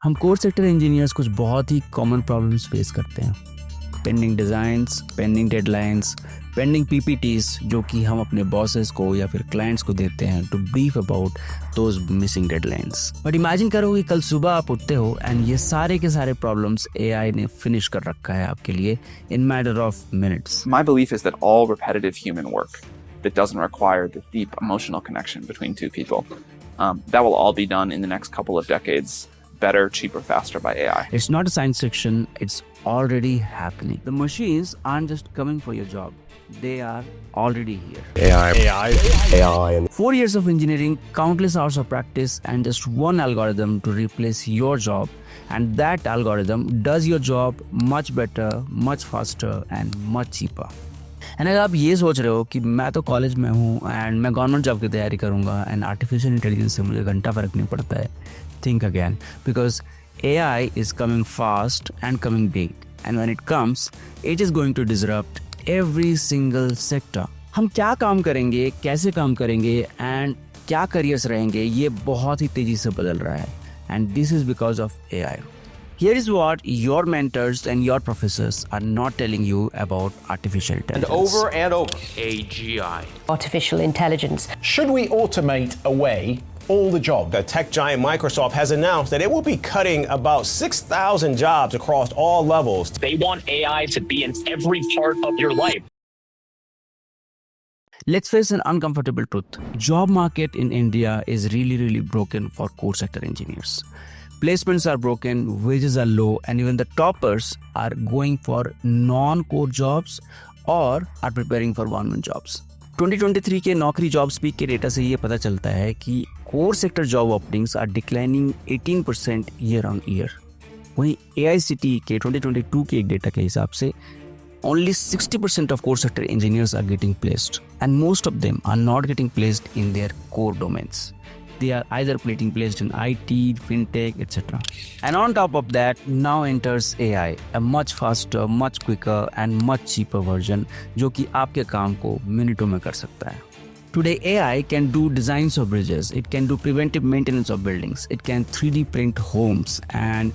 हम core sector engineers कुछ बहुत ही कॉमन प्रॉब्लम्स फेस करते हैं। Pending designs, pending deadlines, pending PPTs जो कि हम अपने बॉसेस को या फिर क्लाइंट्स को देते हैं to brief about those missing deadlines. But imagine करो कि कल सुबह आप उठते हो एंड ये सारे के सारे प्रॉब्लम्स एआई ने फिनिश कर रखा है आपके लिए इन matter of minutes. My belief is that all repetitive human work that doesn't require the deep emotional connection between two people, that will all be done in the next couple of decades, better, cheaper, faster by AI. It's not a science fiction, it's already happening. The machines aren't just coming for your job, they are already here. AI. 4 years of engineering, countless hours of practice, and just one algorithm to replace your job. And that algorithm does your job much better, much faster, and much cheaper. And अगर आप ये सोच रहे हो कि मैं तो college में हूँ एंड मैं गवर्नमेंट जॉब की तैयारी करूँगा एंड आर्टिफिशियल इंटेलिजेंस से मुझे घंटा फ़र्क नहीं पड़ता है, think again, because AI is coming fast and coming big, and when it comes, it is going to disrupt every single sector. हम क्या काम करेंगे, कैसे काम करेंगे एंड क्या करियर्स रहेंगे, ये बहुत ही तेज़ी से बदल रहा है, and this is because of AI. Here is what your mentors and your professors are not telling you about artificial intelligence. And over. AGI. Artificial intelligence. Should we automate away all the jobs? The tech giant Microsoft has announced that it will be cutting about 6,000 jobs across all levels. They want AI to be in every part of your life. Let's face an uncomfortable truth. Job market in India is really broken for core sector engineers. Placements are broken, wages are low, and even the toppers are going for non-core jobs or are preparing for government jobs. 2023 के नौकरी job speak के data से ये पता चलता है कि core sector job openings are declining 18% year on year. वहीं AICTE के 2022 के एक डेटा के हिसाब से only 60% of core sector engineers are getting placed, and most of them are not getting placed in their core domains. They are either getting placed in IT, fintech, etc. And on top of that, now enters AI, a much faster, much quicker and much cheaper version जो कि आपके काम को मिनटों में कर सकता है. Today, AI can do designs of bridges, it can do preventive maintenance of buildings, it can 3D print homes, and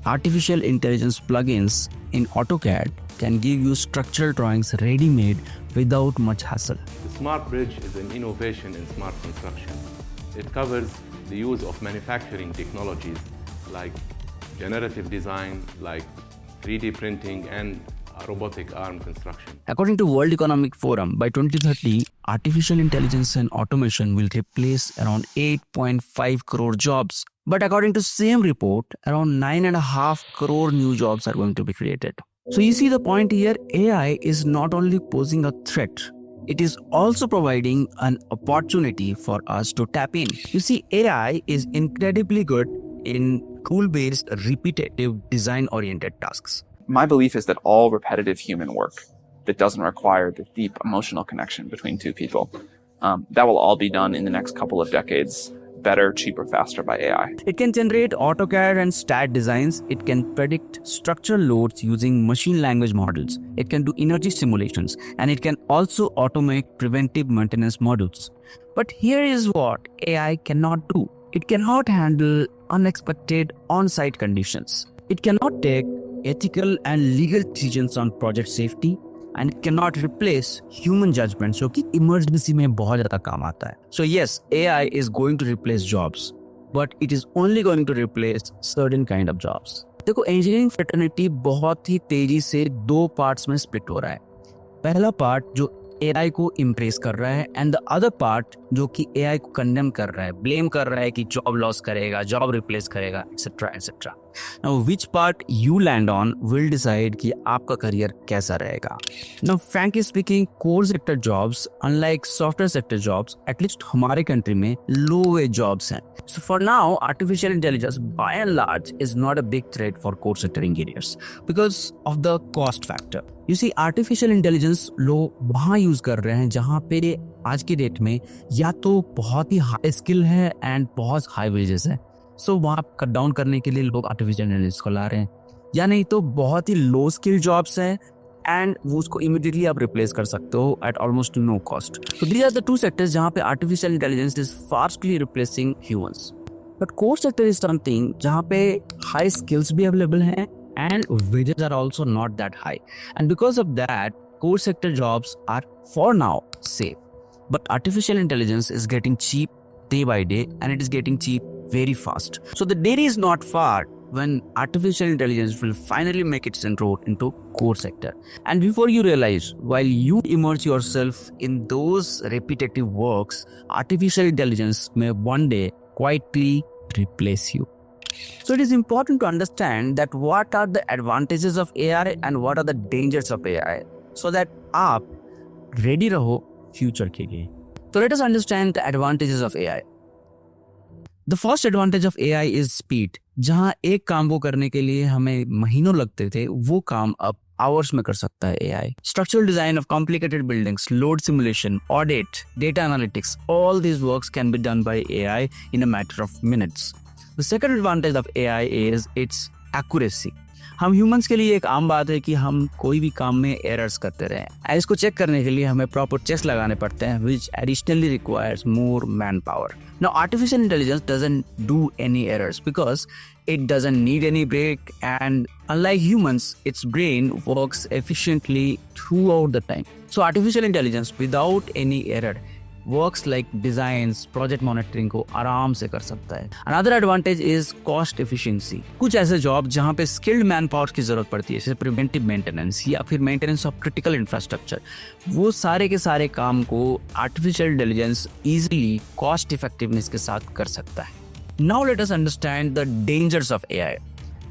artificial intelligence plugins in AutoCAD can give you structural drawings ready-made without much hassle. The Smart Bridge is an innovation in smart construction. It covers the use of manufacturing technologies like generative design, like 3D printing and robotic arm construction. According to World Economic Forum, by 2030, artificial intelligence and automation will replace around 8.5 crore jobs. But according to same report, around 9.5 crore new jobs are going to be created. So you see the point here, AI is not only posing a threat, it is also providing an opportunity for us to tap in. You see, AI is incredibly good in rule-based, repetitive, design-oriented tasks. My belief is that all repetitive human work that doesn't require the deep emotional connection between two people, that will all be done in the next couple of decades, better, cheaper, faster by AI. It can generate AutoCAD and STAT designs. It can predict structural loads using machine language models. It can do energy simulations, and it can also automate preventive maintenance modules. But here is what AI cannot do. It cannot handle unexpected on-site conditions. It cannot take ethical and legal decisions on project safety, and it cannot replace human judgment जो कि emergency में बहुत ज़्यादा काम आता है. So yes, AI is going to replace jobs, but it is only going to replace certain kind of jobs. देखो, engineering fraternity बहुत ही तेजी से 2 पार्ट्स में स्प्लिट हो रहा है. पहला पार्ट जो AI को इम्प्रेस कर रहा है, एंड द अदर पार्ट जो कि AI को कंडेम कर रहा है, ब्लेम कर रहा है कि जॉब लॉस करेगा, जॉब रिप्लेस करेगा, etcetera etcetera. Now which part you land on will decide कि आपका करियर कैसा रहेगा. Now frankly speaking, core sector jobs, unlike software sector jobs, at least हमारे कंट्री में low wage jobs हैं. So for now, artificial intelligence by and large is not a big threat for core sector engineers because of the cost factor. You see, artificial intelligence लोग वहाँ use कर रहे हैं जहाँ पे आज की डेट में या तो बहुत ही हाई स्किल है एंड बहुत हाई वेजेस है. सो वहाँ कट डाउन करने के लिए लोग आर्टिफिशियल इंटेलिजेंस को ला रहे हैं, या नहीं तो बहुत ही लो स्किल जॉब्स हैं एंड वो उसको इमीडिएटली आप रिप्लेस कर सकते हो at almost no cost. So these are the 2 sectors जहाँ पे artificial intelligence is fastly replacing humans. But core sector is something जहाँ पे high skills भी available हैं and wages are also not that high. And because of that, core sector jobs are for now safe. But artificial intelligence is getting cheap day by day, and it is getting cheap very fast. So the day is not far when artificial intelligence will finally make its inroad into core sector. And before you realize, while you immerse yourself in those repetitive works, artificial intelligence may one day quietly replace you. So it is important to understand that what are the advantages of AI and what are the dangers of AI, so that आप ready रहो future के लिए. So let us understand the advantages of AI. The first advantage of AI is speed. जहाँ एक काम को करने के लिए हमें महीनों लगते थे, वो काम अब hours में कर सकता है AI. Structural design of complicated buildings, load simulation, audit, data analytics, all these works can be done by AI in a matter of minutes. The second advantage of AI is its accuracy. हम humans के लिए एक आम बात है कि हम कोई भी काम में एरर्स करते रहें, और इसको चेक करने के लिए हमें प्रॉपर चेक लगाने पड़ते हैं, which additionally requires more manpower. Now, artificial intelligence doesn't do any errors because it doesn't need any break, and unlike humans, its brain works efficiently throughout the time. So, artificial intelligence without any error works like designs, project monitoring को आराम से कर सकता है. Another advantage is cost efficiency. कुछ ऐसे job जहाँ पे skilled manpower की जरूरत पड़ती है, जैसे preventive maintenance या फिर maintenance of critical infrastructure, वो सारे के सारे काम को artificial intelligence easily cost effectiveness के साथ कर सकता है. Now let us understand the dangers of AI.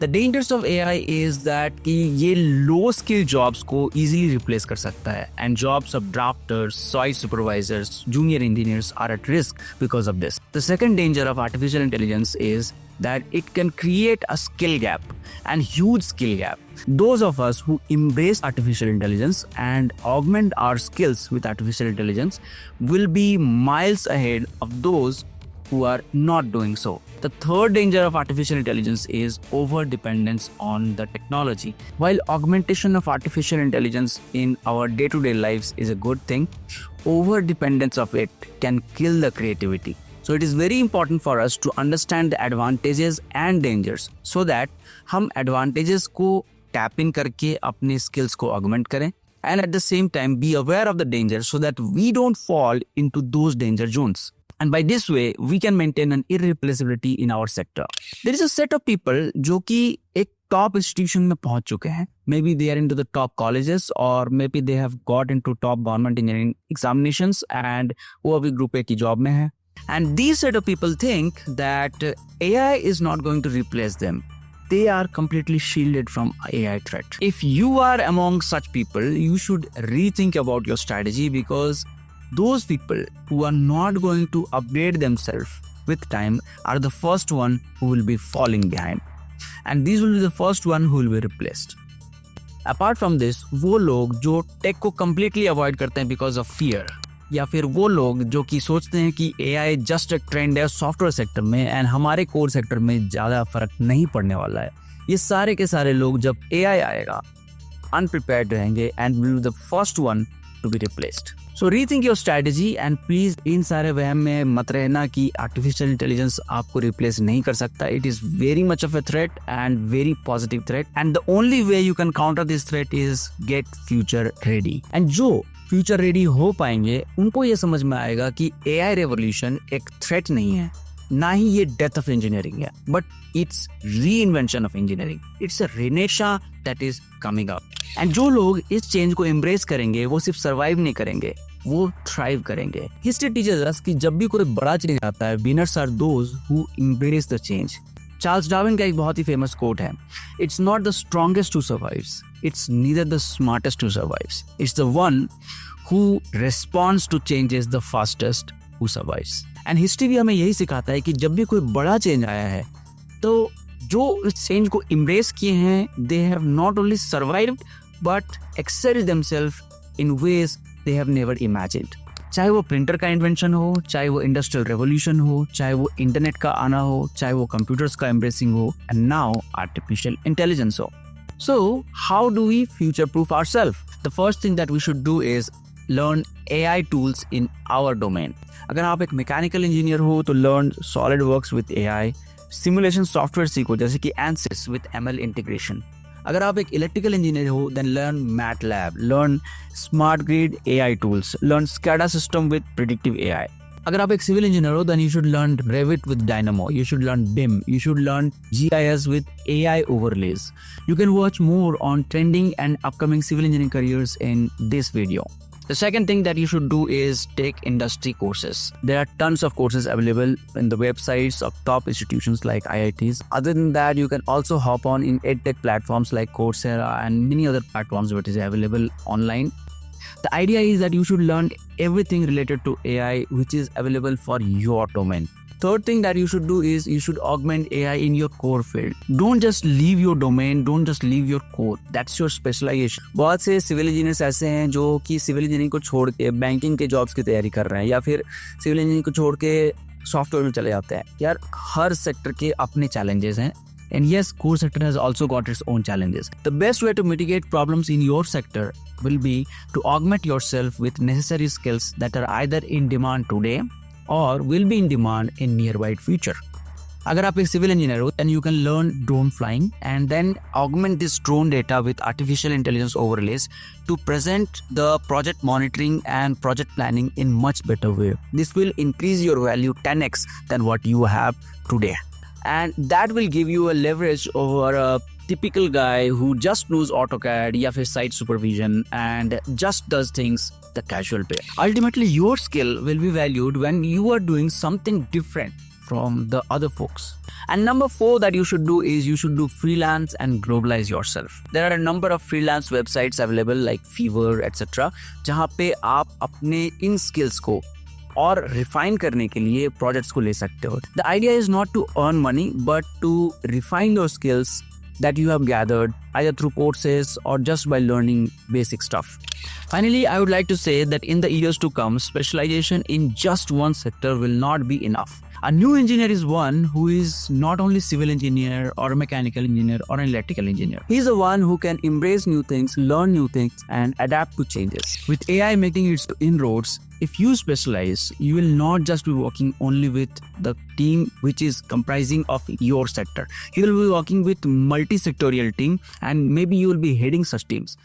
The dangers of AI is that कि ये low skill jobs को easily replace कर सकता है, and jobs of drafters, site supervisors, junior engineers are at risk because of this. The second danger of artificial intelligence is that it can create a skill gap, and huge skill gap. Those of us who embrace artificial intelligence and augment our skills with artificial intelligence will be miles ahead of those who are not doing so. The third danger of artificial intelligence is over-dependence on the technology. While augmentation of artificial intelligence in our day-to-day lives is a good thing, over-dependence of it can kill the creativity. So it is very important for us to understand the advantages and dangers so that हम advantages को tap in करके अपने skills को augment करें, and at the same time be aware of the danger so that we don't fall into those danger zones. And by this way, we can maintain an irreplaceability in our sector. There is a set of people जो कि एक top institution में पहुंच चुके हैं. Maybe they are into the top colleges, or maybe they have got into top government engineering examinations and वो अभी group A की job में है. And these set of people think that AI is not going to replace them. They are completely shielded from AI threat. If you are among such people, you should rethink about your strategy, because those people who are not going to upgrade themselves with time are the first one who will be falling behind, and these will be the first one who will be replaced. Apart from this, वो लोग जो take को completely avoid करते हैं because of fear, या फिर वो लोग जो कि सोचते हैं कि AI जस्ट एक ट्रेंड है सॉफ्टवेयर सेक्टर में एंड हमारे कोर सेक्टर में ज़्यादा फर्क नहीं पड़ने वाला है, ये सारे के सारे लोग जब AI आएगा unprepared रहेंगे and will be the first one to be replaced. So rethink your strategy and please इन सारे वहम में मत रहना कि artificial intelligence आपको replace नहीं कर सकता. It is very much of a threat and very positive threat, and the only way you can counter this threat is get future ready. And जो future ready हो पाएंगे उनको ये समझ में आएगा कि AI revolution एक threat नहीं है, ना ही ये death of engineering है, but it's reinvention of engineering. It's a renaissance that is coming up. And जो लोग इस चेंज को embrace करेंगे वो सिर्फ survive नहीं करेंगे, वो थ्राइव करेंगे. हिस्ट्री टीचर्स अस कि जब भी कोई बड़ा चेंज आता है, winners are those who embrace the change. Charles Darwin का एक बहुत ही फेमस कोट है, it's not the strongest who survives, it's neither the smartest who survives, it's the one who responds to changes the fastest who survives. And history भी हमें यही सिखाता है कि जब भी कोई बड़ा चेंज आया है तो जो इस चेंज को एम्ब्रेस किए हैं, they have not only survived but excelled themselves in ways they have never imagined. चाहे वो प्रिंटर का इन्वेंशन हो, चाहे वो इंडस्ट्रियल रेवोल्यूशन हो, चाहे वो इंटरनेट का आना हो, चाहे वो कंप्यूटर्स का एम्ब्रेसिंग हो, एंड नाउ आर्टिफिशियल इंटेलिजेंस हो. So how do we future proof ourselves? The first thing that we should do is learn AI tools in our domain. अगर आप एक मैकेनिकल इंजीनियर हो तो learn SolidWorks with AI, simulation software सीखो जैसे कि ANSYS with ML integration. अगर आप एक इलेक्ट्रिकल इंजीनियर हो then learn MATLAB, learn smart grid AI tools, learn SCADA system with predictive AI। अगर आप एक सिविल इंजीनियर हो then you should learn Revit with Dynamo, you should learn BIM, you should learn GIS with AI overlays. You can watch more on trending and upcoming civil engineering careers in this video. The second thing that you should do is take industry courses. There are tons of courses available in the websites of top institutions like IITs. Other than that, you can also hop on in edtech platforms like Coursera and many other platforms which is available online. The idea is that you should learn everything related to AI which is available for your domain. Third thing that you should do is you should augment AI in your core field. Don't just leave your domain, don't just leave your core. That's your specialization. बहुत से civil engineers ऐसे हैं जो कि civil engineering को छोड़ के banking के जॉब्स की तैयारी कर रहे हैं या फिर सिविल इंजीनियरिंग को छोड़ के सॉफ्टवेयर में चले जाते हैं। यार हर सेक्टर के अपने चैलेंजेस हैं. And yes, core sector has also got its own challenges. The best way to mitigate problems in your sector will be to augment yourself with necessary skills that are either in demand today or will be in demand in nearby future. अगर आप एक civil engineer हो then you can learn drone flying and then augment this drone data with artificial intelligence overlays to present the project monitoring and project planning in much better way. This will increase your value 10x than what you have today. And that will give you a leverage over a typical guy who just knows AutoCAD या फिर site supervision and just does things the casual way. Ultimately, your skill will be valued when you are doing something different from the other folks. And number 4 that you should do is you should do freelance and globalize yourself. There are a number of freelance websites available like Fiverr, etc. जहाँ पे आप अपने इन skills को और refine करने के लिए projects को ले सकते हो. The idea is not to earn money but to refine your skills that you have gathered either through courses or just by learning basic stuff. Finally, I would like to say that in the years to come, specialization in just one sector will not be enough. A new engineer is one who is not only civil engineer or a mechanical engineer or an electrical engineer. He is the one who can embrace new things, learn new things and adapt to changes. With AI making its inroads, if you specialize, you will not just be working only with the team which is comprising of your sector. You will be working with multi-sectorial team and maybe you will be heading such teams.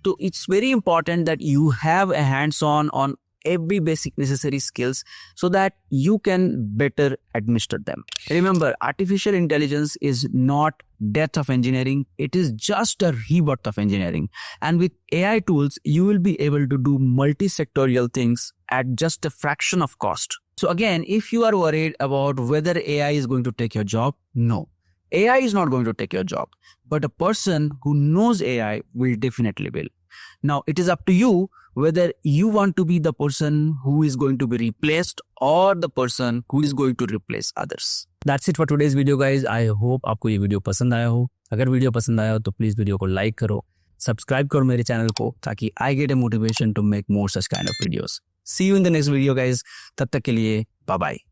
So it's very important that you have a hands-on on every basic necessary skills so that you can better administer them. Remember, artificial intelligence is not death of engineering. It is just a rebirth of engineering. And with AI tools, you will be able to do multi-sectorial things at just a fraction of cost. So again, if you are worried about whether AI is going to take your job, no. AI is not going to take your job, but a person who knows AI will definitely will. Now, it is up to you whether you want to be the person who is going to be replaced or the person who is going to replace others. That's it for today's video, guys. I hope आपको ये video पसंद आया हो. अगर video पसंद आया हो तो प्लीज वीडियो को लाइक करो, सब्सक्राइब करो मेरे चैनल को ताकि I get a motivation to make more such kind of videos. See you in the next video, guys. तब तक के लिए bye bye.